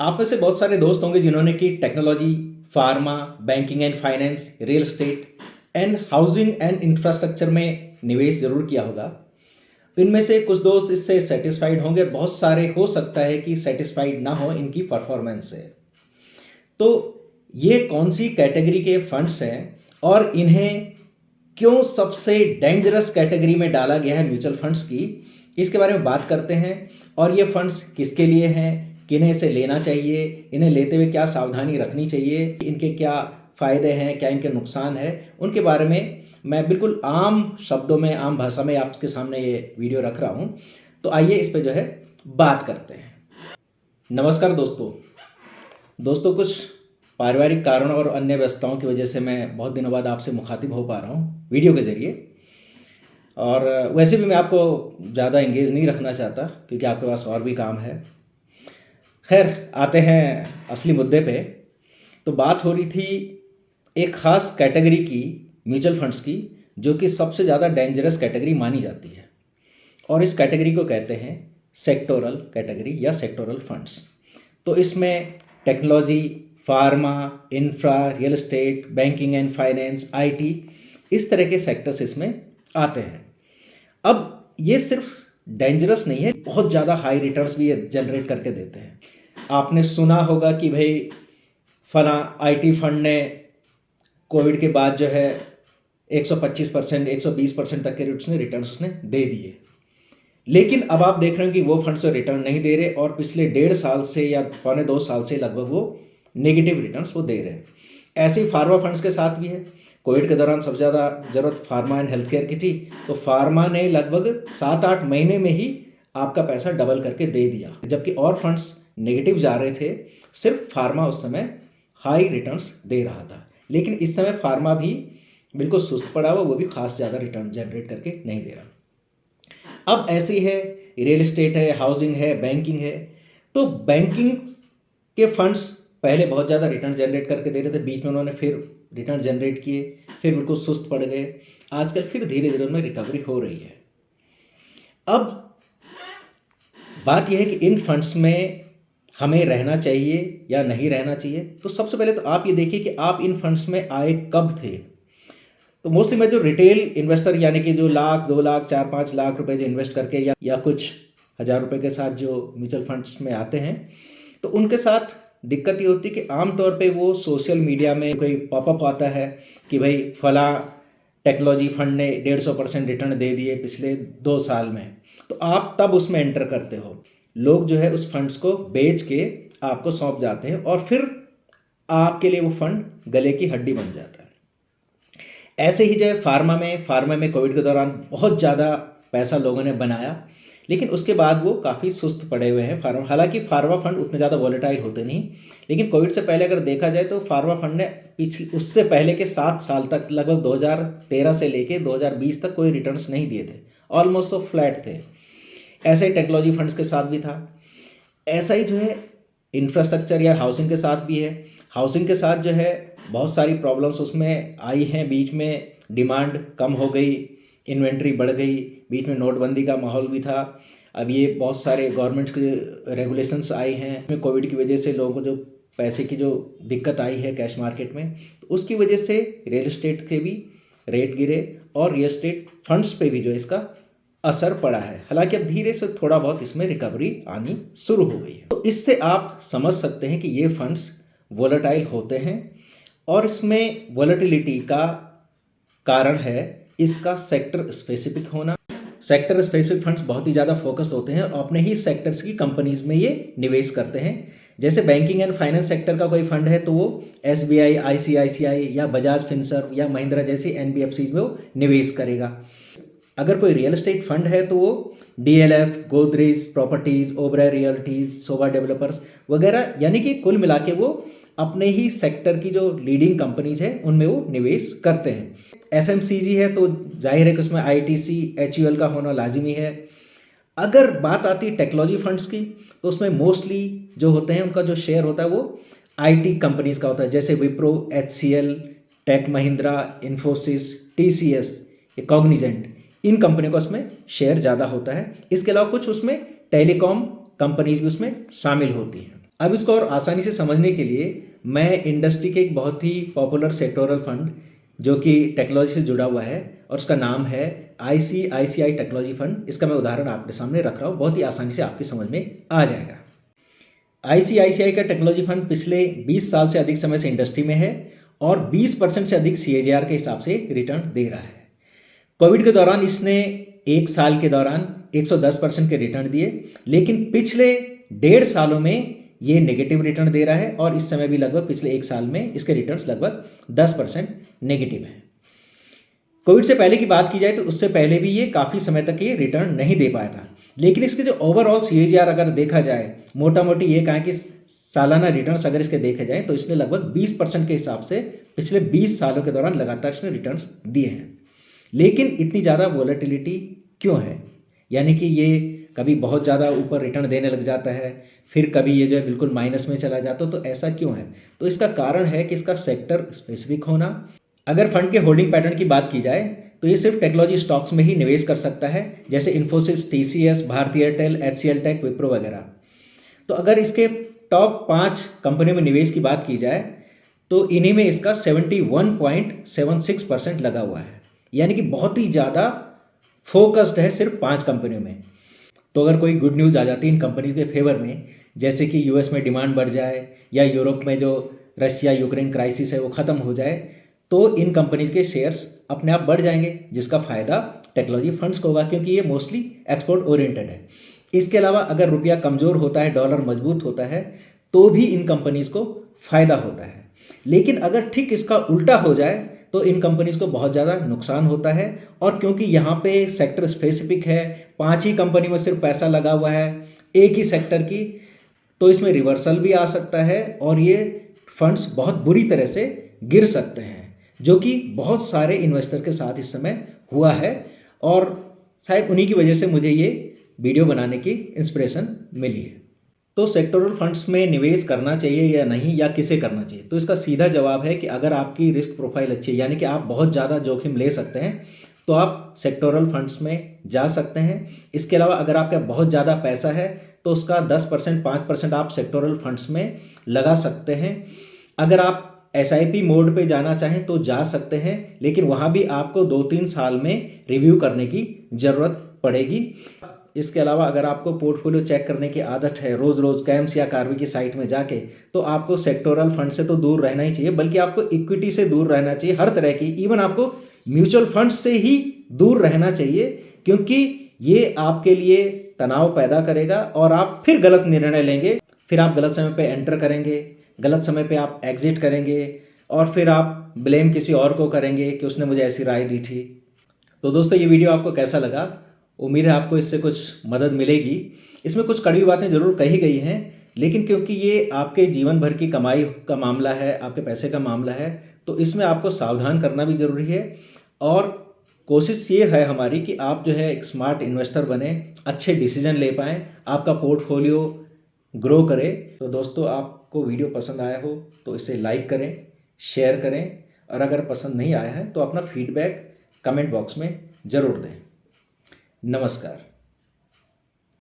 आप में से बहुत सारे दोस्त होंगे जिन्होंने की technology, pharma, banking and finance, real estate and housing and infrastructure में निवेश ज़रूर किया होगा। इनमें से कुछ दोस्त इससे सेटिस्फाइड होंगे, बहुत सारे हो सकता है कि सेटिस्फाइड ना हो इनकी परफॉर्मेंस से। तो ये कौन सी कैटेगरी के फंड्स हैं और इन्हें क्यों सबसे डेंजरस कैटेगरी में डाला गया है म्यूचुअल फंड्स की, इसके बारे में बात करते हैं। और ये फंड्स किसके लिए हैं, किन्हें इसे लेना चाहिए, इन्हें लेते हुए क्या सावधानी रखनी चाहिए, इनके क्या फ़ायदे हैं, क्या इनके नुकसान है, उनके बारे में मैं बिल्कुल आम शब्दों में, आम भाषा में आपके सामने ये वीडियो रख रहा हूँ। तो आइए इस पे जो है बात करते हैं। नमस्कार दोस्तों, कुछ पारिवारिक कारणों और अन्य व्यस्तताओं की वजह से मैं बहुत दिनों बाद आपसे मुखातिब हो पा रहा हूँ वीडियो के ज़रिए। और वैसे भी मैं आपको ज़्यादा इंगेज नहीं रखना चाहता क्योंकि आपके पास और भी काम है। खैर, आते हैं असली मुद्दे पे। तो बात हो रही थी एक ख़ास कैटेगरी की, म्यूचुअल फंड्स की, जो कि सबसे ज़्यादा डेंजरस कैटेगरी मानी जाती है। और इस कैटेगरी को कहते हैं सेक्टोरल कैटेगरी या सेक्टोरल फंड्स। तो इसमें technology, pharma, infra, real estate, banking and finance, IT, इस तरह के सेक्टर्स इसमें आते हैं। अब ये सिर्फ डेंजरस नहीं है, बहुत ज़्यादा हाई रिटर्न्स भी ये जनरेट करके देते हैं। आपने सुना होगा कि भाई फला आईटी फंड ने कोविड के बाद जो है 125%, 120% तक के रिटर्न्स उसने दे दिए। लेकिन अब आप देख रहे हैं कि वो फंड्स रिटर्न नहीं दे रहे और पिछले 1.5 साल से या 1.25 साल से लगभग वो नेगेटिव रिटर्न्स वो दे रहे हैं। ऐसे ही फार्मा फंड्स के साथ भी है। कोविड के दौरान सबसे ज़्यादा ज़रूरत फार्मा एंड हेल्थ केयर की थी, तो फार्मा ने लगभग 7-8 महीने में ही आपका पैसा डबल करके दे दिया, जबकि और फंड्स नेगेटिव जा रहे थे। सिर्फ फार्मा उस समय हाई रिटर्न्स दे रहा था। लेकिन इस समय फार्मा भी बिल्कुल सुस्त पड़ा हुआ, वो भी खास ज़्यादा रिटर्न जनरेट करके नहीं दे रहा। अब ऐसी है, रियल एस्टेट है, हाउसिंग है, बैंकिंग है। तो बैंकिंग के फंड्स पहले बहुत ज़्यादा रिटर्न जनरेट करके दे रहे थे, बीच में उन्होंने फिर रिटर्न जनरेट किए, फिर बिल्कुल सुस्त पड़ गए। आजकल फिर धीरे धीरे उनमें रिकवरी हो रही है। अब बात यह है कि इन फंड्स में हमें रहना चाहिए या नहीं रहना चाहिए। तो सबसे पहले तो आप ये देखिए कि आप इन फंड्स में आए कब थे। तो मोस्टली मैं जो रिटेल इन्वेस्टर, यानी कि जो 1,00,000, 2,00,000, 4-5 लाख रुपए जो इन्वेस्ट करके या कुछ हज़ार रुपए के साथ जो म्यूचुअल फंड्स में आते हैं, तो उनके साथ दिक्कत ये होती है कि आमतौर पे वो सोशल मीडिया में कोई पॉपअप आता है कि भाई फला टेक्नोलॉजी फंड ने 150% रिटर्न दे दिए पिछले 2 साल में। तो आप तब उसमें एंटर करते हो। लोग जो है उस फंड्स को बेच के आपको सौंप जाते हैं और फिर आपके लिए वो फंड गले की हड्डी बन जाता है। ऐसे ही जो है फार्मा में कोविड के दौरान बहुत ज़्यादा पैसा लोगों ने बनाया, लेकिन उसके बाद वो काफ़ी सुस्त पड़े हुए हैं फार्मा। हालांकि फार्मा फंड उतने ज़्यादा वॉलेटाइल होते नहीं, लेकिन कोविड से पहले अगर देखा जाए तो फार्मा फंड ने उससे पहले के 7 साल तक, लगभग 2013 से लेके 2020 तक कोई रिटर्न्स नहीं दिए थे। ऑलमोस्ट वो फ्लैट थे। ऐसे ही टेक्नोलॉजी फंड्स के साथ भी था। ऐसा ही जो है इंफ्रास्ट्रक्चर या हाउसिंग के साथ भी है। हाउसिंग के साथ जो है बहुत सारी प्रॉब्लम्स उसमें आई हैं। बीच में डिमांड कम हो गई, इन्वेंट्री बढ़ गई, बीच में नोटबंदी का माहौल भी था। अब ये बहुत सारे गवर्नमेंट्स के रेगुलेशंस आए हैं। इसमें कोविड की वजह से लोगों को जो पैसे की जो दिक्कत आई है कैश मार्केट में, तो उसकी वजह से रियल एस्टेट के भी रेट गिरे और रियल एस्टेट फंड्स पे भी जो इसका असर पड़ा है। हालांकि अब धीरे से थोड़ा बहुत इसमें रिकवरी आनी शुरू हो गई है। तो इससे आप समझ सकते हैं कि ये फंड्स वोलेटाइल होते हैं और इसमें वोलेटिलिटी का कारण है इसका सेक्टर स्पेसिफिक होना। सेक्टर स्पेसिफिक फंड्स बहुत ही ज़्यादा फोकस होते हैं और अपने ही सेक्टर्स की कंपनीज में ये निवेश करते हैं। जैसे बैंकिंग एंड फाइनेंस सेक्टर का कोई फंड है तो वो एसबीआई, आईसीआईसीआई या बजाज फिनसर्व या महिंद्रा जैसी एनबीएफसीज में वो निवेश करेगा। अगर कोई रियल एस्टेट फंड है तो वो DLF, Godrej properties, Oberoi realities, सोभा डेवलपर्स वगैरह, यानी कि कुल मिला के वो अपने ही सेक्टर की जो लीडिंग कंपनीज है उनमें वो निवेश करते हैं। एफएमसीजी है तो जाहिर है कि उसमें आईटीसी, एचयूएल का होना लाजिमी है। अगर बात आती है टेक्नोलॉजी फंड्स की तो उसमें मोस्टली जो होते हैं उनका जो शेयर होता है वो आईटी कंपनीज का होता है, जैसे Wipro, HCL, Tech Mahindra, Infosys, TCS, Cognizant, इन कंपनियों का उसमें शेयर ज़्यादा होता है। इसके अलावा कुछ उसमें टेलीकॉम कंपनीज भी उसमें शामिल होती हैं। अब इसको और आसानी से समझने के लिए मैं इंडस्ट्री के एक बहुत ही पॉपुलर सेक्टोरल फंड जो कि टेक्नोलॉजी से जुड़ा हुआ है और उसका नाम है ICICI टेक्नोलॉजी फंड, इसका मैं उदाहरण आपके सामने रख रहा हूँ, बहुत ही आसानी से आपकी समझ में आ जाएगा। ICICI का टेक्नोलॉजी फंड पिछले 20 साल से अधिक समय से इंडस्ट्री में है और 20% से अधिक CAGR के हिसाब से रिटर्न दे रहा है। कोविड के दौरान इसने एक साल के दौरान 110% के रिटर्न दिए, लेकिन पिछले 1.5 सालों में ये नेगेटिव रिटर्न दे रहा है और इस समय भी लगभग पिछले एक साल में इसके रिटर्न्स लगभग 10% नेगेटिव हैं। कोविड से पहले की बात की जाए तो उससे पहले भी ये काफ़ी समय तक ये रिटर्न नहीं दे पाया था, लेकिन इसके जो ओवरऑल CAGR अगर देखा जाए, मोटा मोटी ये कहें कि सालाना रिटर्न्स अगर इसके देखे जाए तो इसने लगभग 20% के हिसाब से पिछले 20 सालों के दौरान लगातार इसने रिटर्न्स दिए हैं। लेकिन इतनी ज़्यादा वॉलेटिलिटी क्यों है? यानी कि ये कभी बहुत ज़्यादा ऊपर रिटर्न देने लग जाता है, फिर कभी ये जो है बिल्कुल माइनस में चला जाता है, तो ऐसा क्यों है? तो इसका कारण है कि इसका सेक्टर स्पेसिफिक होना। अगर फंड के होल्डिंग पैटर्न की बात की जाए तो ये सिर्फ टेक्नोलॉजी स्टॉक्स में ही निवेश कर सकता है, जैसे Infosys, TCS, Bharti Airtel, HCL tech, Wipro वगैरह। तो अगर इसके टॉप 5 कंपनियों में निवेश की बात की जाए तो इन्हीं में इसका 71.76% लगा हुआ है, यानी कि बहुत ही ज़्यादा फोकस्ड है सिर्फ 5 कंपनियों में। तो अगर कोई गुड न्यूज़ आ जाती है इन कंपनीज के फेवर में, जैसे कि US में डिमांड बढ़ जाए या यूरोप में जो रशिया यूक्रेन क्राइसिस है वो ख़त्म हो जाए, तो इन कंपनीज के शेयर्स अपने आप बढ़ जाएंगे, जिसका फ़ायदा टेक्नोलॉजी फंड्स को होगा, क्योंकि ये मोस्टली एक्सपोर्ट ओरिएंटेड है। इसके अलावा अगर रुपया कमज़ोर होता है, डॉलर मजबूत होता है, तो भी इन कंपनीज को फ़ायदा होता है। लेकिन अगर ठीक इसका उल्टा हो जाए तो इन कंपनीज को बहुत ज़्यादा नुकसान होता है। और क्योंकि यहाँ पे सेक्टर स्पेसिफिक है, 5 ही कंपनी में सिर्फ पैसा लगा हुआ है एक ही सेक्टर की, तो इसमें रिवर्सल भी आ सकता है और ये फंड्स बहुत बुरी तरह से गिर सकते हैं, जो कि बहुत सारे इन्वेस्टर के साथ इस समय हुआ है और शायद उन्हीं की वजह से मुझे ये वीडियो बनाने की इंस्पिरेशन मिली है। तो सेक्टोरल फंड्स में निवेश करना चाहिए या नहीं, या किसे करना चाहिए? तो इसका सीधा जवाब है कि अगर आपकी रिस्क प्रोफाइल अच्छी है, यानी कि आप बहुत ज़्यादा जोखिम ले सकते हैं, तो आप सेक्टोरल फंड्स में जा सकते हैं। इसके अलावा अगर आपका बहुत ज़्यादा पैसा है तो उसका 10%, 5% आप सेक्टोरल फंड्स में लगा सकते हैं। अगर आप SIP मोड पे जाना चाहें तो जा सकते हैं, लेकिन वहाँ भी आपको 2-3 साल में रिव्यू करने की ज़रूरत पड़ेगी। इसके अलावा अगर आपको पोर्टफोलियो चेक करने की आदत है रोज़ रोज़ कैम्स या कार्वी की साइट में जाके, तो आपको सेक्टोरल फंड से तो दूर रहना ही चाहिए, बल्कि आपको इक्विटी से दूर रहना चाहिए, हर तरह की, इवन आपको म्यूचुअल फंड्स से ही दूर रहना चाहिए, क्योंकि ये आपके लिए तनाव पैदा करेगा और आप फिर गलत निर्णय लेंगे, फिर आप गलत समय पे एंटर करेंगे, गलत समय पे आप एग्जिट करेंगे और फिर आप ब्लेम किसी और को करेंगे कि उसने मुझे ऐसी राय दी थी। तो दोस्तों, ये वीडियो आपको कैसा लगा? उम्मीद है आपको इससे कुछ मदद मिलेगी। इसमें कुछ कड़वी बातें ज़रूर कही गई हैं, लेकिन क्योंकि ये आपके जीवन भर की कमाई का मामला है, आपके पैसे का मामला है, तो इसमें आपको सावधान करना भी ज़रूरी है। और कोशिश ये है हमारी कि आप जो है एक स्मार्ट इन्वेस्टर बने, अच्छे डिसीजन ले पाएँ, आपका पोर्टफोलियो ग्रो करे। तो दोस्तों, आपको वीडियो पसंद आया हो तो इसे लाइक करें, शेयर करें, और अगर पसंद नहीं आया है तो अपना फीडबैक कमेंट बॉक्स में ज़रूर दें। नमस्कार।